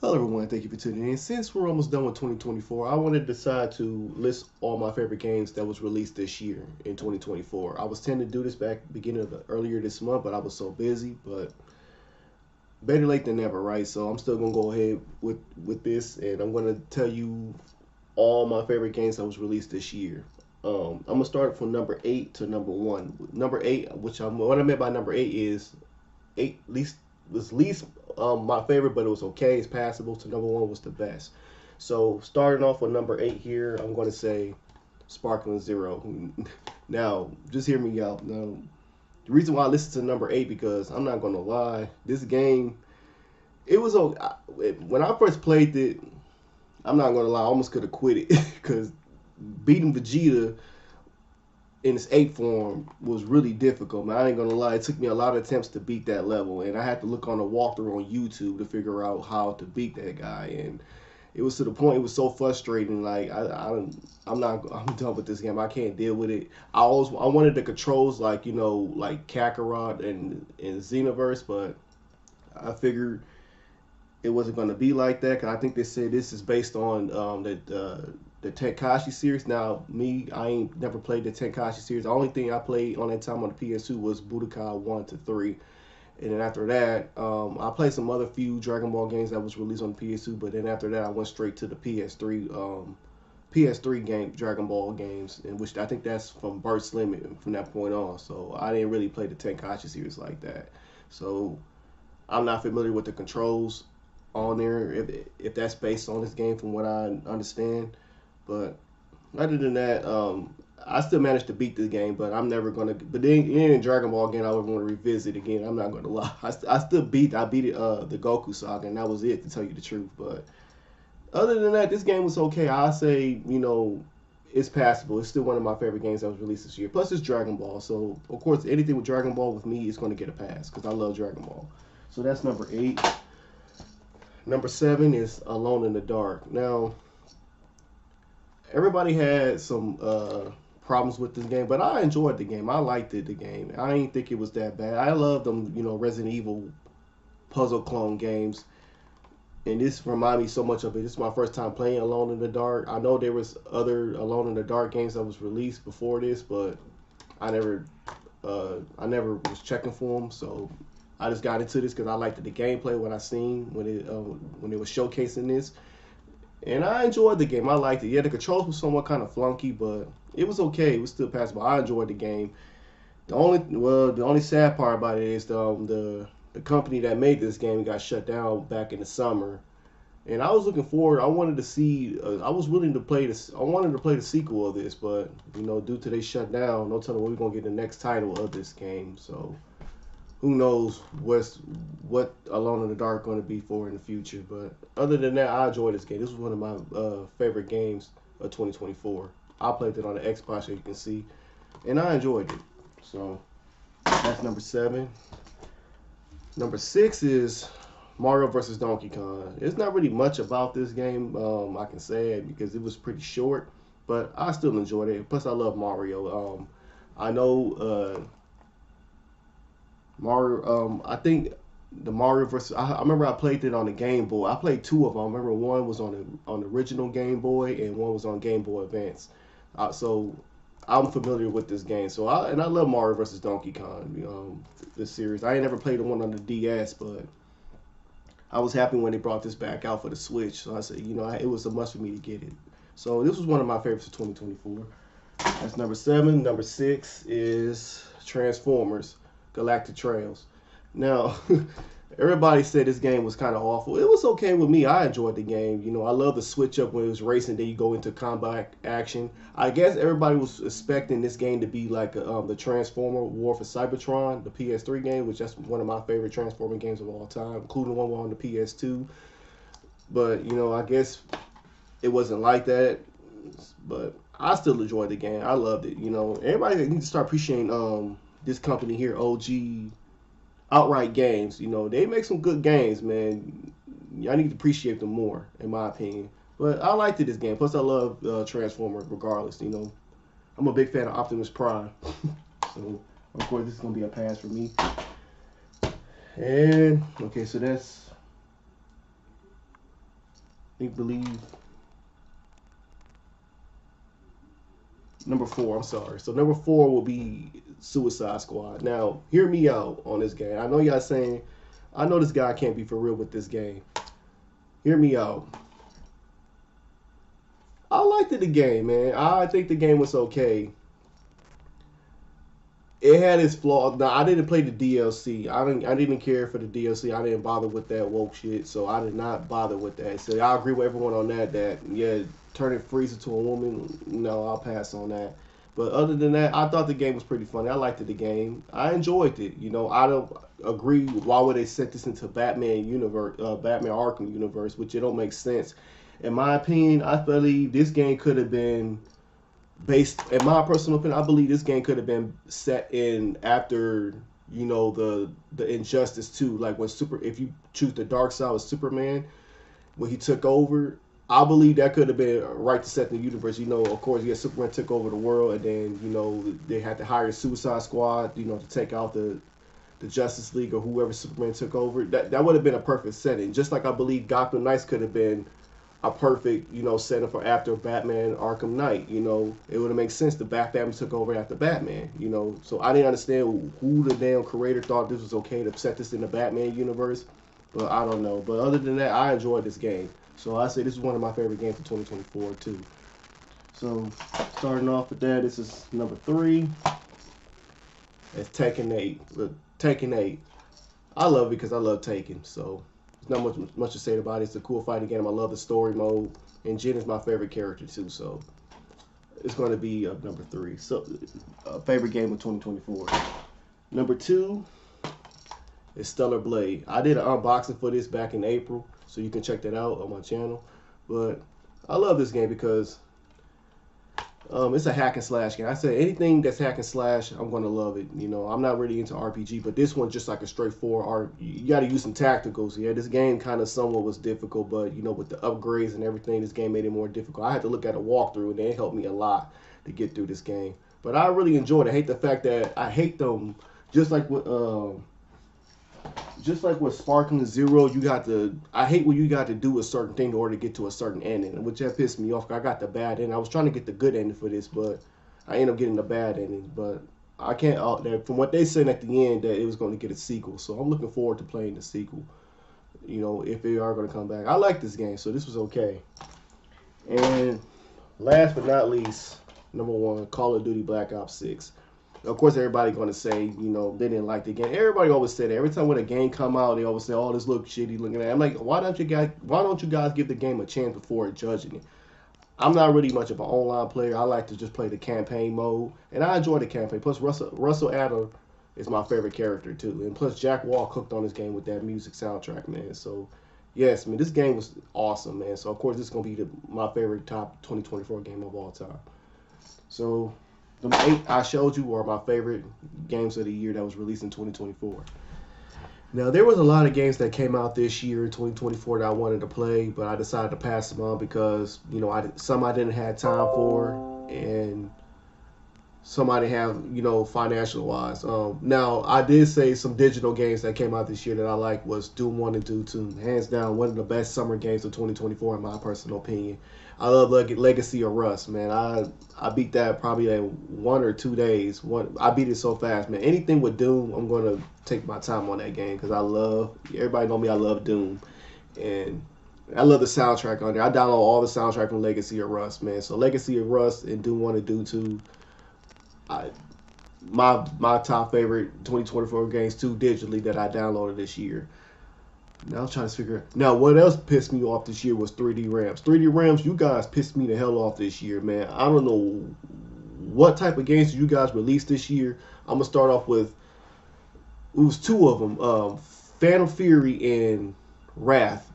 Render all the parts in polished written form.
Hello everyone, thank you for tuning in. Since we're almost done with 2024, I wanted to decide to list all my favorite games that was released this year in 2024. I was tending to do this back beginning of earlier this month, but I was so busy. But better late than never, right? So I'm still gonna go ahead with this, and I'm gonna tell you all my favorite games that was released this year. I'm gonna start from number eight to number one. Number eight, what I meant by number eight is eight least was least my favorite, but it was okay. It's passable. To number one was the best. So starting off with number eight here, I'm going to say Sparkling Zero. Now, just hear me out. Now, the reason why I listened to number eight because I'm not going to lie, this game it was when I first played it. I'm not going to lie, I almost could have quit it because beating Vegeta in its eighth form was really difficult, man. I ain't gonna lie. It took me a lot of attempts to beat that level, and I had to look on a walkthrough on YouTube to figure out how to beat that guy. And it was to the point it was so frustrating. Like I'm not, I'm done with this game. I can't deal with it. I wanted the controls like like Kakarot and Xenoverse, but I figured it wasn't going to be like that. Cause I think they said this is based on the Tenkaichi series. Now, me, I ain't never played the Tenkaichi series. The only thing I played on that time on the PS2 was Budokai 1 to 3. And then after that, I played some other few Dragon Ball games that was released on the PS2. But then after that, I went straight to the PS3. PS3 game Dragon Ball games, in which I think that's from Burst Limit from that point on. So I didn't really play the Tenkaichi series like that. So I'm not familiar with the controls on there if that's based on this game from what I understand. But other than that, I still managed to beat the game, but I'm never gonna. But then in Dragon Ball again, I would want to revisit again. I'm not gonna lie. I still I beat it, the Goku saga, and that was it to tell you the truth. But other than that, this game was okay. I say it's passable. It's still one of my favorite games that was released this year. Plus, it's Dragon Ball, so of course anything with Dragon Ball with me is going to get a pass because I love Dragon Ball. So that's number eight. Number seven is Alone in the Dark. Now, everybody had some problems with this game, but I enjoyed the game. I liked it. The game. I didn't think it was that bad. I love them, Resident Evil puzzle clone games, and this reminded me so much of it. This is my first time playing Alone in the Dark. I know there was other Alone in the Dark games that was released before this, but I never, I never was checking for them. So I just got into this because I liked the gameplay, what I seen when it was showcasing this, and I enjoyed the game. I liked it. Yeah, the controls were somewhat kind of flunky, but it was okay. It was still passable. I enjoyed the game. The only sad part about it is the company that made this game got shut down back in the summer. And I was looking forward. I wanted to see. I was willing to play this. I wanted to play the sequel of this, but due to they shut down, no telling when we're gonna get the next title of this game. So who knows what Alone in the Dark going to be for in the future. But other than that, I enjoyed this game. This was one of my favorite games of 2024. I played it on the Xbox, so you can see, and I enjoyed it. So that's number seven. Number six is Mario versus Donkey Kong. It's not really much about this game. I can say it because it was pretty short, but I still enjoyed it. Plus, I love Mario. I know Mario. I think the Mario versus. I remember I played it on the Game Boy. I played two of them. I remember one was on the original Game Boy and one was on Game Boy Advance. So I'm familiar with this game. I love Mario versus Donkey Kong. This series. I ain't never played the one on the DS, but I was happy when they brought this back out for the Switch. So I said, it was a must for me to get it. So this was one of my favorites of 2024. That's number seven. Number six is Transformers Galactic Trails. Now, everybody said this game was kind of awful. It was okay with me. I enjoyed the game. I love the switch up when it was racing, then you go into combat action. I guess everybody was expecting this game to be like the Transformer War for Cybertron, the PS3 game, which that's one of my favorite Transformer games of all time, including one on the PS2. But, I guess it wasn't like that. But I still enjoyed the game. I loved it. Everybody needs to start appreciating this company here, OG Outright Games. They make some good games, man. I need to appreciate them more, in my opinion. But I liked it, this game. Plus, I love Transformer regardless. I'm a big fan of Optimus Prime. So, of course, this is going to be a pass for me. And, okay, so that's I believe number 4. I'm sorry. So number 4 will be Suicide Squad. Now, hear me out on this game. I know y'all saying, I know this guy can't be for real with this game. Hear me out. I liked the game, man. I think the game was okay. It had its flaws. Now I didn't play the DLC. I didn't care for the DLC. I didn't bother with that woke shit. So I did not bother with that. So I agree with everyone on that. That yeah, turning Frieza to a woman. No, I'll pass on that. But other than that, I thought the game was pretty funny. I liked the game. I enjoyed it. You know, I don't agree. Why would they set this into Batman universe, Batman Arkham universe, which it don't make sense. In my opinion, I believe this game could have been based, in my personal opinion, I believe this game could have been set in after, you know, the Injustice 2, like when if you choose the dark side of Superman, when he took over. I believe that could have been right to set the universe. You know, of course, yeah, Superman took over the world, and then, you know, they had to hire Suicide Squad, you know, to take out the Justice League or whoever Superman took over. That would have been a perfect setting. Just like I believe Gotham Knights could have been a perfect, you know, setting for after Batman Arkham Knight. You know, it would have made sense the Batman took over after Batman, you know. So I didn't understand who the damn creator thought this was okay to set this in the Batman universe. But I don't know. But other than that, I enjoyed this game. So I say this is one of my favorite games for 2024 too. So starting off with that, this is number 3. It's Tekken 8. Look, Tekken 8. I love it because I love Tekken. So there's not much to say about it. It's a cool fighting game. I love the story mode. And Jin is my favorite character too. So it's going to be number 3. So favorite game of 2024. Number 2 is Stellar Blade. I did an unboxing for this back in April, so you can check that out on my channel. But I love this game because it's a hack and slash game. I said anything that's hack and slash, I'm gonna love it. You know, I'm not really into RPG, but this one's just like a straightforward. You got to use some tacticals. Yeah, this game kind of somewhat was difficult, but you know, with the upgrades and everything, this game made it more difficult. I had to look at a walkthrough, and it helped me a lot to get through this game. But I really enjoyed it. I hate the fact that I hate them, just like with Sparkling Zero, you got to. I hate when you got to do a certain thing in order to get to a certain ending, which that pissed me off. I got the bad ending. I was trying to get the good ending for this, but I ended up getting the bad ending. But I can't. From what they said at the end, that it was going to get a sequel. So I'm looking forward to playing the sequel. You know, if they are going to come back. I like this game, so this was okay. And last but not least, number 1, Call of Duty Black Ops 6. Of course, everybody going to say, you know, they didn't like the game. Everybody always say that. Every time when a game come out, they always say, "Oh, this looks shitty looking at." I'm like, why don't you guys give the game a chance before judging it? I'm not really much of an online player. I like to just play the campaign mode, and I enjoy the campaign. Plus, Russell Adler is my favorite character too, and plus Jack Wall cooked on this game with that music soundtrack, man. So, yes, man, this game was awesome, man. So, of course, this is gonna be my favorite top 2024 game of all time. So, the 8 I showed you are my favorite games of the year that was released in 2024. Now, there was a lot of games that came out this year in 2024 that I wanted to play, but I decided to pass them on because, you know, some I didn't have time for, and some I didn't have, you know, financial wise. Now, I did say some digital games that came out this year that I like was Doom 1 and Doom 2. Hands down, one of the best summer games of 2024 in my personal opinion. I love Legacy of Rust, man. I beat that probably in 1 or 2 days. I beat it so fast, man. Anything with Doom, I'm gonna take my time on that game because everybody know me. I love Doom, and I love the soundtrack on there. I download all the soundtrack from Legacy of Rust, man. So Legacy of Rust and Doom 1 and Doom 2, my top favorite 2024 games too digitally that I downloaded this year. Now I'm trying to figure out. Now, what else pissed me off this year was 3D Rams. 3D Rams, you guys pissed me the hell off this year, man. I don't know what type of games you guys released this year. I'm going to start off with, it was 2 of them, Phantom Fury and Wrath.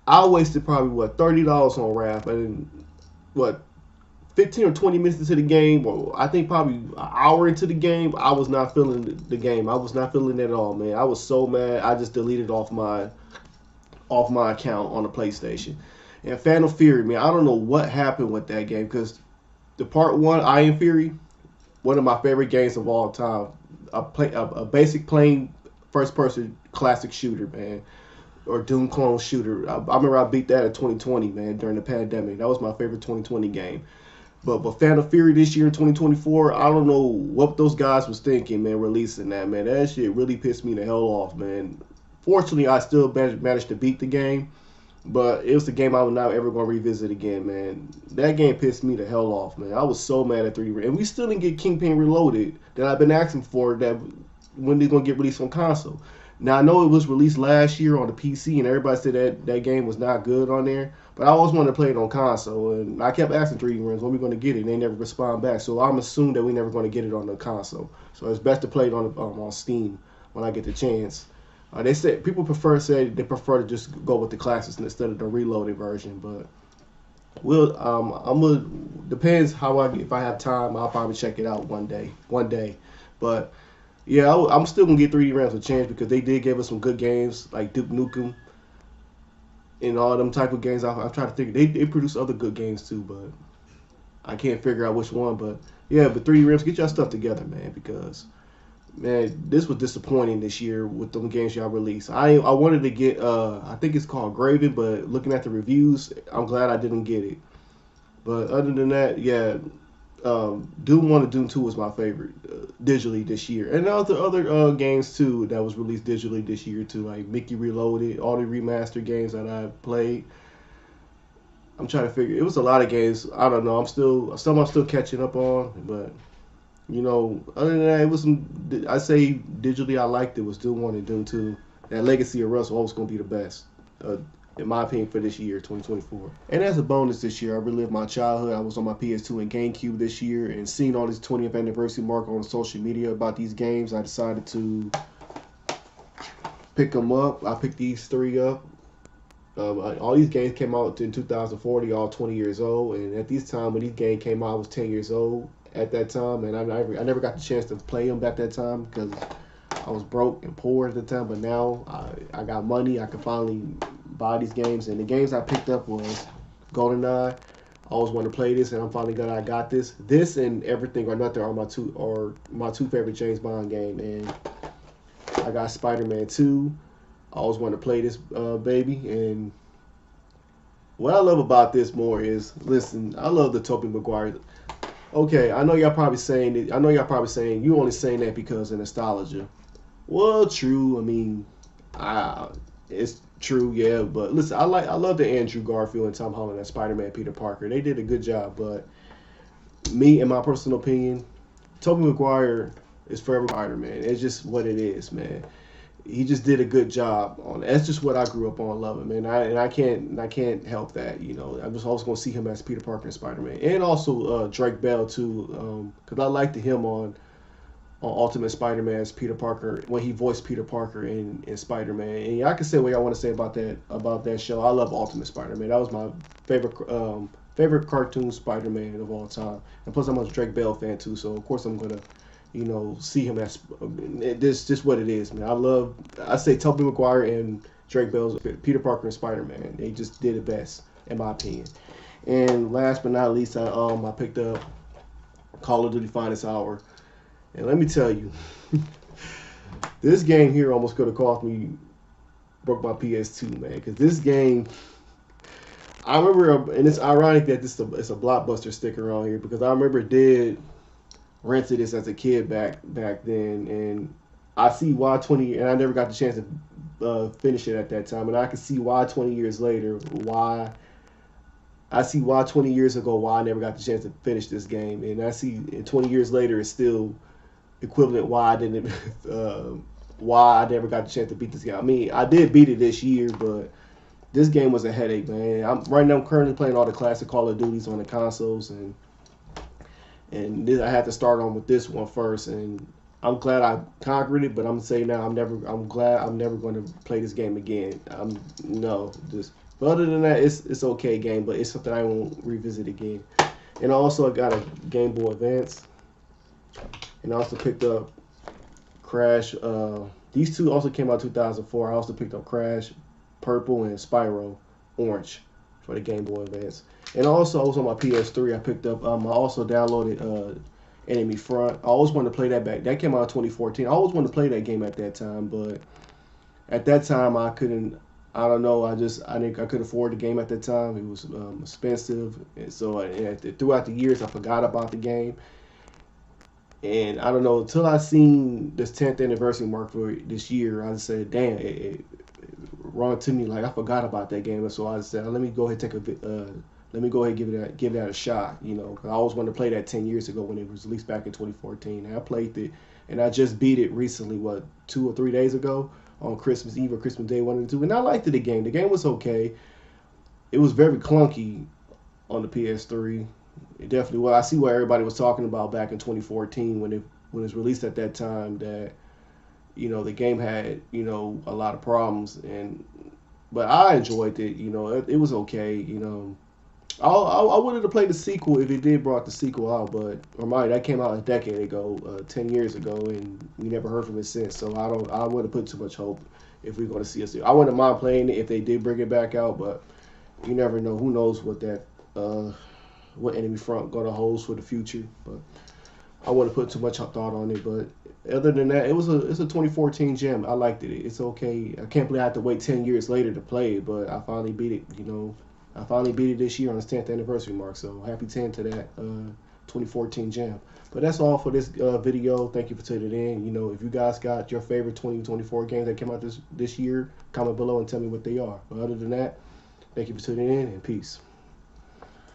I wasted probably, $30 on Wrath. And, 15 or 20 minutes into the game, or I think probably an hour into the game, I was not feeling the game. I was not feeling it at all, man. I was so mad. I just deleted off my account on the PlayStation. And Phantom Fury, man, I don't know what happened with that game because the part 1, Iron Fury, one of my favorite games of all time. A basic plain first-person classic shooter, man. or Doom Clone Shooter. I remember I beat that in 2020, man, during the pandemic. That was my favorite 2020 game. But Phantom Fury this year in 2024, I don't know what those guys was thinking, man, releasing that, man. That shit really pissed me the hell off, man. Fortunately, I still managed to beat the game, but it was a game I was not ever going to revisit again, man. That game pissed me the hell off, man. I was so mad at 3D. And we still didn't get Kingpin Reloaded that I've been asking for, that when they're going to get released on console. Now, I know it was released last year on the PC, and everybody said that game was not good on there. But I always wanted to play it on console, and I kept asking 3D Realms when we going to get it, and they never respond back. So I'm assuming that we never going to get it on the console. So it's best to play it on Steam when I get the chance. They said they prefer to just go with the classics instead of the reloaded version. But I'm gonna depends if I have time, I'll probably check it out one day. But yeah, I'm still gonna get 3D Realms a chance because they did give us some good games like Duke Nukem and all them type of games. I'm trying to think. They produce other good games too, but I can't figure out which one. But yeah, but 3D Realms, get your stuff together, man, because man, this was disappointing this year with them games y'all released. I wanted to get I think it's called Graven, but looking at the reviews, I'm glad I didn't get it. But other than that, yeah, Doom 1 and Doom 2 was my favorite digitally this year. And other games too that was released digitally this year too, like Mickey Reloaded, all the remastered games that I played. I'm trying to figure. It was a lot of games. I don't know. I'm still catching up on, but other than that, it was some. I say digitally, I liked it. Was Doom 1 and Doom 2. That Legacy of Russell always going to be the best, in my opinion, for this year, 2024. And as a bonus this year, I relived my childhood. I was on my PS2 and GameCube this year, and seeing all this 20th anniversary mark on social media about these games, I decided to pick them up. I picked these 3 up. All these games came out in 2040, all 20 years old. And at this time, when these games came out, I was 10 years old at that time, and I never got the chance to play them at that time because I was broke and poor at the time. But now I got money. I can finally buy these games, and the games I picked up was GoldenEye. I always wanted to play this, and I'm finally glad I got this. This and Everything or Nothing are my two favorite James Bond game, and I got Spider-Man 2. I always wanted to play this baby, and what I love about this more is, listen, I love the Tobey Maguire. Okay, I know y'all probably saying it. I know y'all probably saying you only saying that because of nostalgia. Well, true. I mean, it's true, yeah. But listen, I love the Andrew Garfield and Tom Holland as Spider-Man, Peter Parker. They did a good job. But me, in my personal opinion, Tobey Maguire is forever Spider-Man. It's just what it is, man. He just did a good job on it. That's just what I grew up on loving, man. I can't help that, I'm just always gonna see him as Peter Parker and Spider-Man, and also Drake Bell too, because I liked him on Ultimate Spider-Man as Peter Parker when he voiced Peter Parker in Spider-Man. And I can say what I want to say about that show. I love Ultimate Spider-Man. That was my favorite cartoon Spider-Man of all time. And plus, I'm a Drake Bell fan too, so of course I'm gonna see him as this. Just what it is, man. I say Tobey Maguire and Drake Bell's Peter Parker and Spider-Man. They just did it best, in my opinion. And last but not least, I picked up Call of Duty Finest Hour. And let me tell you, this game here almost could have broke my PS2, man. Because this game, I remember, and it's ironic that it's a Blockbuster sticker on here, because I remember rented this as a kid back then, and I see why and I never got the chance to finish it at that time, and I can see why 20 years later, why I never got the chance to finish this game, and I see 20 years later it's still equivalent why I didn't why I never got the chance to beat this game. I mean, I did beat it this year, but this game was a headache, man. I'm currently playing all the classic Call of Duties on the consoles, and I had to start on with this one first, and I'm glad I conquered it. But I'm saying now, I'm glad I'm never going to play this game again. But other than that, it's okay game, but it's something I won't revisit again. And also I got a Game Boy Advance, and I also picked up Crash. These two also came out 2004. I also picked up Crash Purple and Spyro Orange for the Game Boy Advance. And also, I was on my PS3. I picked up. I also downloaded Enemy Front. I always wanted to play that back. That came out in 2014. I always wanted to play that game at that time, but at that time I couldn't. I don't know. I think I could afford the game at that time. It was expensive, and so throughout the years, I forgot about the game. And I don't know until I seen this 10th anniversary mark for this year. I just said, "Damn, it wrong to me. Like I forgot about that game." And so I just said, "Let me go ahead and let me go ahead and give that a shot." You know, 'cause I always wanted to play that 10 years ago when it was released back in 2014. And I played it, and I just beat it recently. What 2 or 3 days ago on Christmas Eve or Christmas Day, one of the two. And I liked it. The game. The game was okay. It was very clunky on the PS3. It definitely. Well, I see what everybody was talking about back in 2014 when it was released at that time that the game had a lot of problems, and but I enjoyed it. It was okay. I wanted to play the sequel if it did brought the sequel out, but remind that came out a decade ago, 10 years ago, and we never heard from it since. So I wouldn't put too much hope if we're going to see us. I wouldn't mind playing it if they did bring it back out, but you never know. Who knows what enemy front gonna hold for the future? But I wouldn't put too much thought on it. But other than that, it's a 2014 gem. I liked it. It's okay. I can't believe I had to wait 10 years later to play it, but I finally beat it. I finally beat it this year on its 10th anniversary mark. So happy 10 to that 2014 gem. But that's all for this video. Thank you for tuning in. If you guys got your favorite 2024 games that came out this year, comment below and tell me what they are. But other than that, thank you for tuning in and peace.